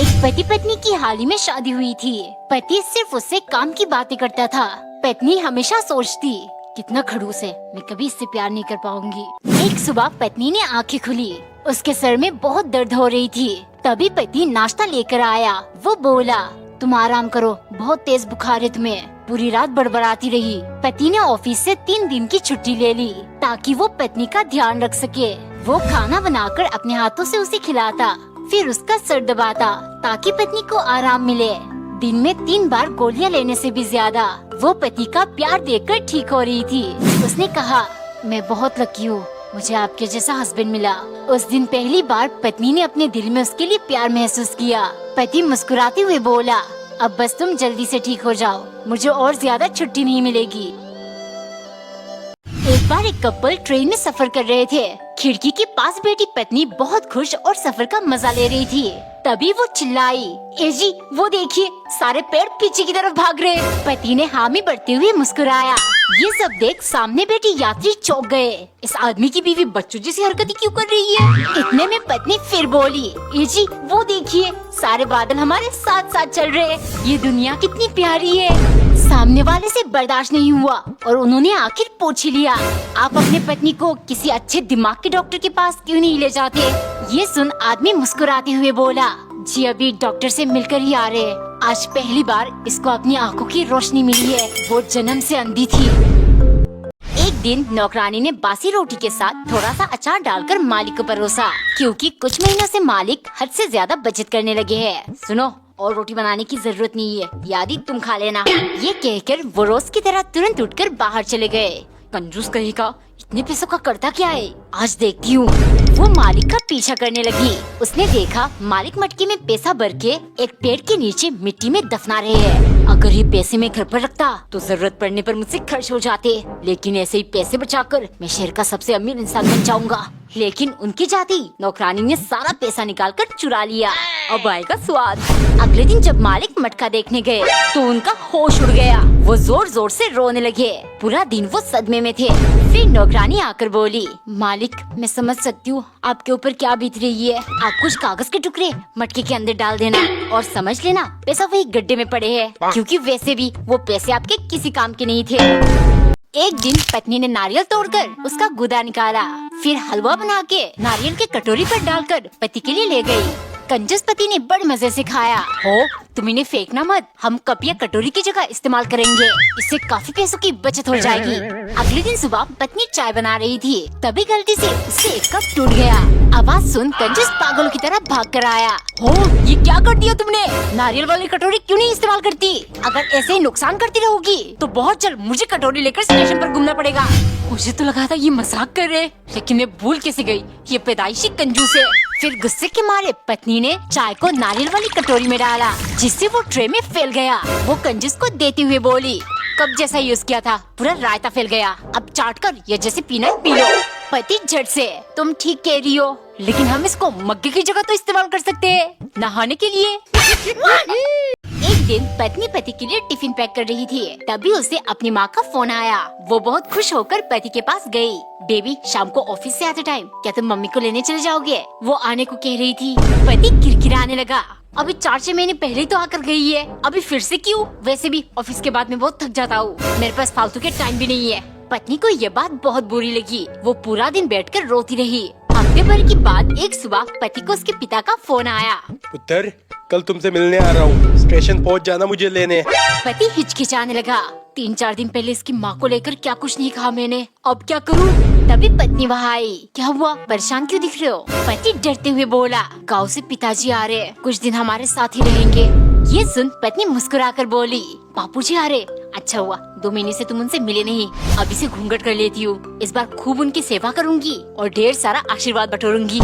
एक पति पत्नी की हाल ही में शादी हुई थी। पति सिर्फ उससे काम की बातें करता था। पत्नी हमेशा सोचती, कितना खड़ूस है, मैं कभी इससे प्यार नहीं कर पाऊंगी। एक सुबह पत्नी ने आंखें खुली, उसके सर में बहुत दर्द हो रही थी। तभी पति नाश्ता लेकर आया। वो बोला, तुम आराम करो, बहुत तेज बुखार है तुम्हें। पूरी रात बड़बड़ाती रही। पति ने ऑफिस से 3 दिन की छुट्टी ले ली ताकि वो पत्नी का ध्यान रख सके। वो खाना बनाकर अपने हाथों से उसे खिलाता, फिर उसका सर दबाता ताकि पत्नी को आराम मिले। दिन में 3 बार गोलियां लेने से भी ज्यादा वो पति का प्यार देखकर ठीक हो रही थी। उसने कहा, मैं बहुत लकी हूँ, मुझे आपके जैसा हस्बैंड मिला। उस दिन पहली बार पत्नी ने अपने दिल में उसके लिए प्यार महसूस किया। पति मुस्कुराते हुए बोला, अब बस तुम जल्दी से ठीक हो जाओ, मुझे और ज्यादा छुट्टी नहीं मिलेगी। एक बार एक कपल ट्रेन में सफर कर रहे थे। खिड़की के पास बैठी पत्नी बहुत खुश और सफर का मजा ले रही थी। तभी वो चिल्लाई, ए जी वो देखिए, सारे पेड़ पीछे की तरफ भाग रहे। पति ने हामी बढ़ते हुए मुस्कुराया। ये सब देख सामने बैठी यात्री चौंक गए। इस आदमी की बीवी बच्चों जैसी हरकतें क्यों कर रही है? इतने में पत्नी फिर बोली, ए जी वो देखिए, सारे बादल हमारे साथ साथ चल रहे। ये दुनिया कितनी प्यारी है। सामने वाले से बर्दाश्त नहीं हुआ और उन्होंने आखिर पूछ लिया, आप अपने पत्नी को किसी अच्छे दिमाग के डॉक्टर के पास क्यों नहीं ले जाते? ये सुन आदमी मुस्कुराते हुए बोला, जी अभी डॉक्टर से मिलकर ही आ रहे। आज पहली बार इसको अपनी आंखों की रोशनी मिली है, वो जन्म से अंधी थी। एक दिन नौकरानी ने बासी रोटी के साथ थोड़ा सा अचार डालकर मालिक को परोसा, क्योंकि कुछ महीनों से मालिक हद से ज्यादा बचत करने लगे हैं। सुनो, और रोटी बनाने की जरूरत नहीं है, यादी तुम खा लेना। ये कहकर वो रोज की तरह तुरंत उठकर बाहर चले गए। कंजूस कहेगा, इतने पैसों का करता क्या है, आज देखती हूँ। वो मालिक का पीछा करने लगी। उसने देखा मालिक मटकी में पैसा भर के एक पेड़ के नीचे मिट्टी में दफना रहे हैं। अगर ये पैसे मैं घर पर रखता तो जरूरत पड़ने पर मुझसे खर्च हो जाते, लेकिन ऐसे ही पैसे बचाकर मैं शहर का सबसे अमीर इंसान बन जाऊंगा। लेकिन उनकी जाति नौकरानी ने सारा पैसा निकालकर चुरा लिया। अब आएगा स्वाद। अगले दिन जब मालिक मटका देखने गए तो उनका होश उड़ गया। वो जोर जोर से रोने लगे। पूरा दिन वो सदमे में थे। फिर नौकरानी आकर बोली, मालिक मैं समझ सकती हूँ आपके ऊपर क्या बीत रही है। आप कुछ कागज के टुकड़े मटके के अंदर डाल देना और समझ लेना पैसा वही गड्ढे में पड़े हैं, क्योंकि वैसे भी वो पैसे आपके किसी काम के नहीं थे। एक दिन पत्नी ने नारियल तोड़कर उसका गुदा निकाला, फिर हलवा बना के नारियल के कटोरी पर डालकर पति के लिए ले गई। कंजूस पति ने बड़े मजे से खाया। हो, तुम इन्हें फेंकना मत, हम कप या कटोरी की जगह इस्तेमाल करेंगे, इससे काफी पैसों की बचत हो जाएगी। अगले दिन सुबह पत्नी चाय बना रही थी, तभी गलती से उससे एक कप टूट गया। आवाज सुन कंजूस पागलों की तरह भाग कर आया। हो, ये क्या कर दिया तुमने? नारियल वाली कटोरी क्यों नहीं इस्तेमाल करती? अगर ऐसे ही नुकसान करती रहोगी तो बहुत जल्द मुझे कटोरी लेकर स्टेशन पर घूमना पड़ेगा। मुझे तो लगा था ये मजाक कर रहे, लेकिन मैं भूल कैसे गई, ये पैदाइशी कंजूस है। फिर गुस्से के मारे पत्नी ने चाय को नारियल वाली कटोरी में डाला, जिससे वो ट्रे में फैल गया। वो कंजूस को देते हुए बोली, कब जैसा यूज किया था, पूरा रायता फैल गया, अब चाट कर ये जैसे पीना है पी लो। पति झट से, तुम ठीक कह रही हो, लेकिन हम इसको मग्गे की जगह तो इस्तेमाल कर सकते हैं, नहाने के लिए। एक दिन पत्नी पति के लिए टिफिन पैक कर रही थी, तभी उसे अपनी माँ का फोन आया। वो बहुत खुश होकर पति के पास गई। बेबी, शाम को ऑफिस से आते टाइम क्या तुम मम्मी को लेने चले जाओगे? वो आने को कह रही थी। पति किरकिराने लगा, अभी 4-6 महीने पहले ही तो आकर गई है, अभी फिर से क्यों? वैसे भी ऑफिस के बाद मैं बहुत थक जाता हूँ, मेरे पास फालतू के टाइम भी नहीं है। पत्नी को ये बात बहुत बुरी लगी। वो पूरा दिन बैठकर रोती रही। हफ्ते भर की बाद एक सुबह पति को उसके पिता का फोन आया। पुत्र, कल तुमसे मिलने आ रहा हूँ, स्टेशन पहुँच जाना मुझे लेने। पति हिचकिचाने लगा। 3-4 दिन पहले इसकी माँ को लेकर क्या कुछ नहीं कहा मैंने, अब क्या करूँ? तभी पत्नी वहाँ आई। क्या हुआ, परेशान क्यों दिख रहे हो? पति डरते हुए बोला, गाँव से पिताजी आ रहे, कुछ दिन हमारे साथ ही रहेंगे। ये सुन पत्नी मुस्कुराकर बोली, बापूजी आ रहे, अच्छा हुआ, 2 महीने से तुम उनसे मिले नहीं, अभी से घूंघट कर लेती हूँ। इस बार खूब उनकी सेवा करूँगी और ढेर सारा आशीर्वाद बटोरूंगी।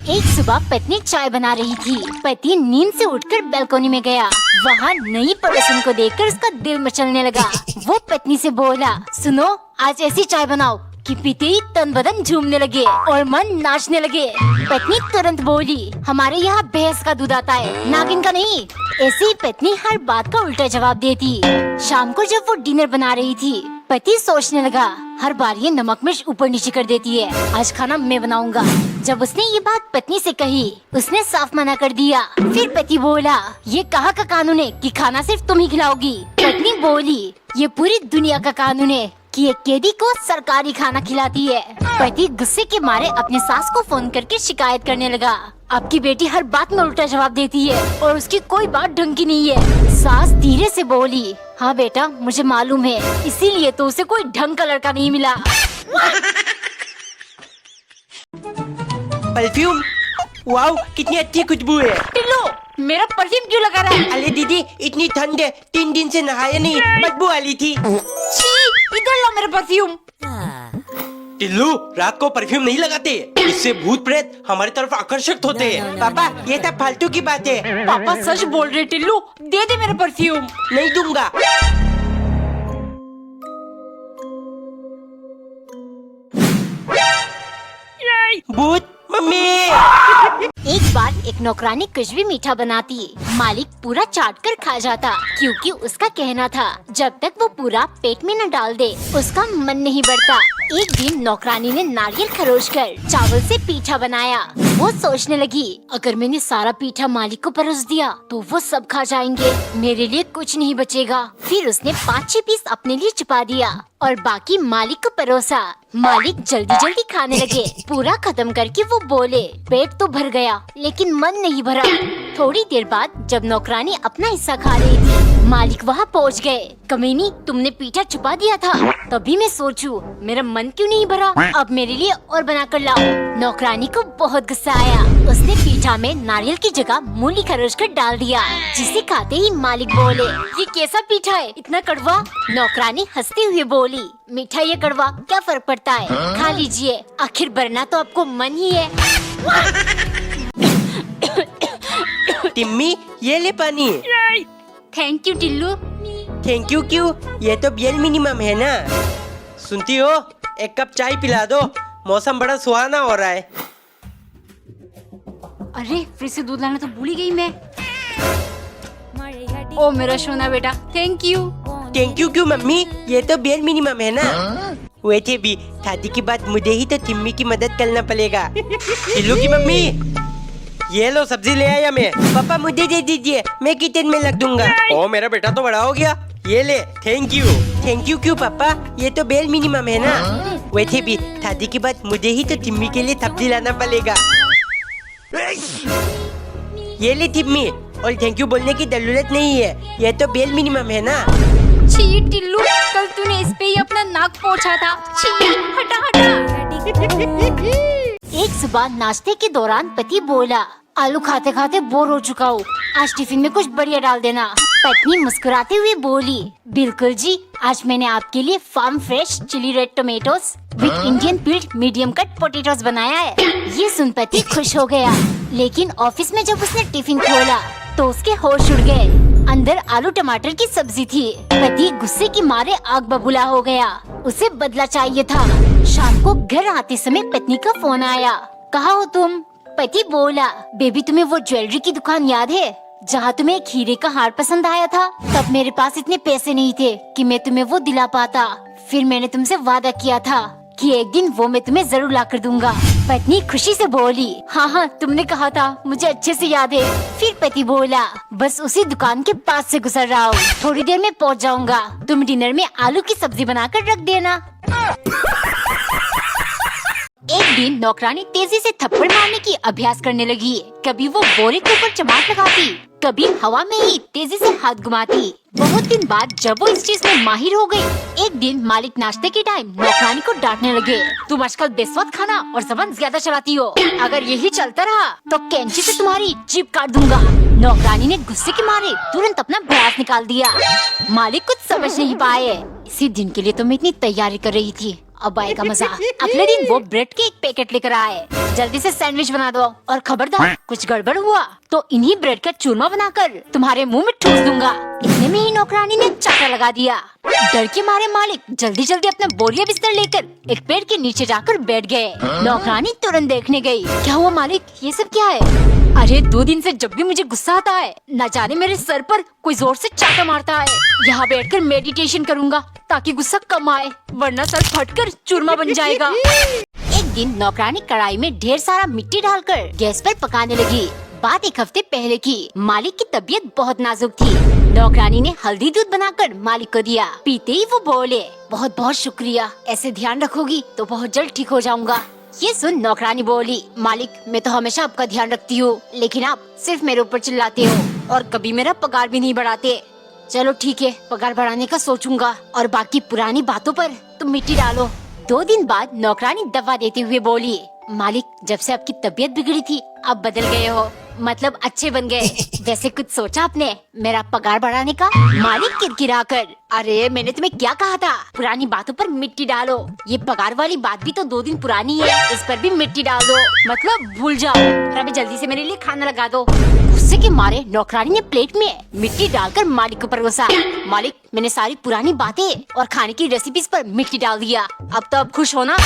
एक सुबह पत्नी चाय बना रही थी। पति नींद से उठकर बालकनी में गया। वहाँ नई पड़ोसन को देखकर उसका दिल मचलने लगा। वो पत्नी से बोला, सुनो, आज ऐसी चाय बनाओ कि पीते ही तन बदन झूमने लगे और मन नाचने लगे। पत्नी तुरंत बोली, हमारे यहाँ भैंस का दूध आता है, नागिन का नहीं। ऐसी पत्नी हर बात का उल्टा जवाब देती। शाम को जब वो डिनर बना रही थी, पति सोचने लगा, हर बार ये नमक मिर्च ऊपर नीचे कर देती है, आज खाना मैं बनाऊंगा। जब उसने ये बात पत्नी से कही, उसने साफ मना कर दिया। फिर पति बोला, ये कहाँ का कानून है कि खाना सिर्फ तुम ही खिलाओगी? पत्नी बोली, ये पूरी दुनिया का कानून है कि एक कैदी को सरकारी खाना खिलाती है। पति गुस्से के मारे अपने सास को फोन करके शिकायत करने लगा। आपकी बेटी हर बात में उल्टा जवाब देती है और उसकी कोई बात ढंग की नहीं है। सास धीरे से बोली, हाँ बेटा, मुझे मालूम है, इसीलिए तो उसे कोई ढंग का लड़का नहीं मिला। परफ्यूम, वाओ कितनी अच्छी खुशबू है। टिल्लू, मेरा परफ्यूम क्यों लगा रहा है? अरे दीदी, इतनी ठंड है, 3 दिन से नहाया नहीं, बदबू आ रही थी। छी, इधर लो मेरा परफ्यूम। टिल्लू, रात को परफ्यूम नहीं लगाते, इससे भूत प्रेत हमारी तरफ आकर्षित होते हैं। पापा, ये सब फालतू की बात है। पापा सच बोल रहे टिल्लू, दे दे मेरा परफ्यूम। नहीं दूंगा। भूत, मम्मी। एक बार एक नौकरानी कुछ भी मीठा बनाती, मालिक पूरा चाट कर खा जाता, क्योंकि उसका कहना था जब तक वो पूरा पेट में न डाल दे उसका मन नहीं बढ़ता। एक दिन नौकरानी ने नारियल खरोच कर चावल से पीठा बनाया। वो सोचने लगी, अगर मैंने सारा पीठा मालिक को परोस दिया तो वो सब खा जाएंगे, मेरे लिए कुछ नहीं बचेगा। फिर उसने 5-6 पीस अपने लिए छुपा दिया और बाकी मालिक को परोसा। मालिक जल्दी जल्दी खाने लगे। पूरा खत्म करके वो बोले, पेट तो भर गया लेकिन मन नहीं भरा। थोड़ी देर बाद जब नौकरानी अपना हिस्सा खा रही थी, मालिक वहाँ पहुँच गए। कमीनी, तुमने पीठा छुपा दिया था, तभी मैं सोचूं मेरा मन क्यों नहीं भरा, अब मेरे लिए और बना कर लाओ। नौकरानी को बहुत गुस्सा आया। उसने पीठा में नारियल की जगह मूली खरोच कर डाल दिया, जिसे खाते ही मालिक बोले, ये कैसा पीठा है, इतना कड़वा? नौकरानी हंसते हुए बोली, मीठा या कड़वा क्या फर्क पड़ता है, खा लीजिए, आखिर भरना तो आपको मन ही है। टिम्मी, ये ले पानी। Thank you Tillu. Thank you क्यों, ये तो बेल मिनिमम है ना। सुनती हो, एक कप चाय पिला दो, मौसम बड़ा सुहाना हो रहा है। अरे फ्रिज से दूध लाना तो भूल ही गई मैं। ओ मेरा सोना बेटा, थैंक यू। थैंक यू क्यों मम्मी, ये तो बेल मिनिमम है ना। वैसे भी शादी के बाद मुझे ही तो टिम्मी की मदद करना पड़ेगा। टिल्लू की मम्मी, ये लो सब्जी ले आया मैं। पापा मुझे दे दीजिए, मैं किचन में लग दूंगा। ओ मेरा बेटा तो बड़ा हो गया, ये ले। Thank you. थैंक यू क्यों पापा, ये तो बेल मिनिमम है ना। वैसे भी शादी के बाद मुझे ही तो टिम्मी के लिए सब्जी लाना पड़ेगा। ये ले टिम्मी, और थैंक यू बोलने की जरूरत नहीं है, ये तो बेल मिनिमम है ना। छी टिल्लू, कल तूने इस पे ही अपना नाक पोंछा था। छी, हटा हटा। एक सुबह नाश्ते के दौरान पति बोला, आलू खाते खाते बोर हो चुका हूँ, आज टिफिन में कुछ बढ़िया डाल देना। पत्नी मुस्कुराते हुए बोली, बिल्कुल जी, आज मैंने आपके लिए farm fresh chilli red tomatoes with Indian peeled medium cut potatoes बनाया है। ये सुन पति खुश हो गया, लेकिन ऑफिस में जब उसने टिफिन खोला तो उसके होश उड़ गए। अंदर आलू टमाटर की सब्जी थी। पति गुस्से के मारे आग बबूला हो गया, उसे बदला चाहिए था। शाम को घर आते समय पत्नी का फोन आया, कहाँ हो तुम? पति बोला, बेबी तुम्हें वो ज्वेलरी की दुकान याद है जहाँ तुम्हें एक हीरे का हार पसंद आया था? तब मेरे पास इतने पैसे नहीं थे कि मैं तुम्हें वो दिला पाता। फिर मैंने तुमसे वादा किया था कि एक दिन वो मैं तुम्हें जरूर ला कर दूंगा। पत्नी खुशी से बोली, हाँ हाँ तुमने कहा था, मुझे अच्छे से याद है। फिर पति बोला, बस उसी दुकान के पास से गुजर रहा हूँ, थोड़ी देर में पहुँच जाऊंगा, तुम डिनर में आलू की सब्जी बनाकर रख देना। एक दिन नौकरानी तेजी से थप्पड़ मारने की अभ्यास करने लगी। कभी वो बोरे के ऊपर चमाट लगाती, कभी हवा में ही तेजी से हाथ घुमाती। बहुत दिन बाद जब वो इस चीज में माहिर हो गई, एक दिन मालिक नाश्ते के टाइम नौकरानी को डांटने लगे, तुम आजकल बेस्वाद खाना और जबान ज्यादा चलाती हो, अगर यही चलता रहा तो कैंची से तुम्हारी जीभ काट दूंगा। नौकरानी ने गुस्से के मारे तुरंत अपना ब्याज निकाल दिया। मालिक कुछ समझ नहीं पाए, इसी दिन के लिए तो मैं इतनी तैयारी कर रही थी, अब आएगा मजा। अगले दिन वो ब्रेड के एक पैकेट लेकर आए, जल्दी से सैंडविच बना दो और खबरदार कुछ गड़बड़ हुआ तो इन्हीं ब्रेड का चूरमा बनाकर तुम्हारे मुंह में ठूस दूंगा। इतने में ही नौकरानी ने चाटा लगा दिया। डर के मारे मालिक जल्दी जल्दी अपना बोरिया बिस्तर लेकर एक पेड़ के नीचे जाकर बैठ गए। नौकरानी तुरंत देखने गई, क्या हुआ मालिक, ये सब क्या है? अरे 2 दिन से जब भी मुझे गुस्सा आता है, न जाने मेरे सर पर कोई जोर से चाटा मारता है। यहाँ बैठकर मेडिटेशन करूंगा ताकि गुस्सा कम आए, वरना सर फटकर चूरमा बन जाएगा। एक दिन नौकरानी कढ़ाई में ढेर सारा मिट्टी डालकर गैस पर पकाने लगी। बात एक हफ्ते पहले की। मालिक की तबीयत बहुत नाजुक थी। नौकरानी ने हल्दी दूध बनाकर मालिक को दिया। पीते ही वो बोले, बहुत बहुत शुक्रिया, ऐसे ध्यान रखोगी तो बहुत जल्द ठीक हो जाऊंगा। ये सुन नौकरानी बोली, मालिक मैं तो हमेशा आपका ध्यान रखती हूँ, लेकिन आप सिर्फ मेरे ऊपर चिल्लाते हो और कभी मेरा पगार भी नहीं बढ़ाते। चलो ठीक है, पगार बढ़ाने का सोचूंगा और बाकी पुरानी बातों पर तुम मिट्टी डालो। 2 दिन बाद नौकरानी दवा देते हुए बोली, मालिक जब से आपकी तबीयत बिगड़ी थी आप बदल गए हो, मतलब अच्छे बन गए। वैसे कुछ सोचा आपने मेरा पगार बढ़ाने का? मालिक किरकिराकर, अरे मैंने तुम्हें क्या कहा था, पुरानी बातों पर मिट्टी डालो। ये पगार वाली बात भी तो 2 दिन पुरानी है, इस पर भी मिट्टी डाल दो, मतलब भूल जाओ और अभी जल्दी से मेरे लिए खाना लगा दो। गुस्से के मारे नौकरानी ने प्लेट में मिट्टी डालकर मालिक को परोसा। मालिक मैंने सारी पुरानी बातें और खाने की रेसिपीज पर मिट्टी डाल दिया, अब तो आप खुश हो ना?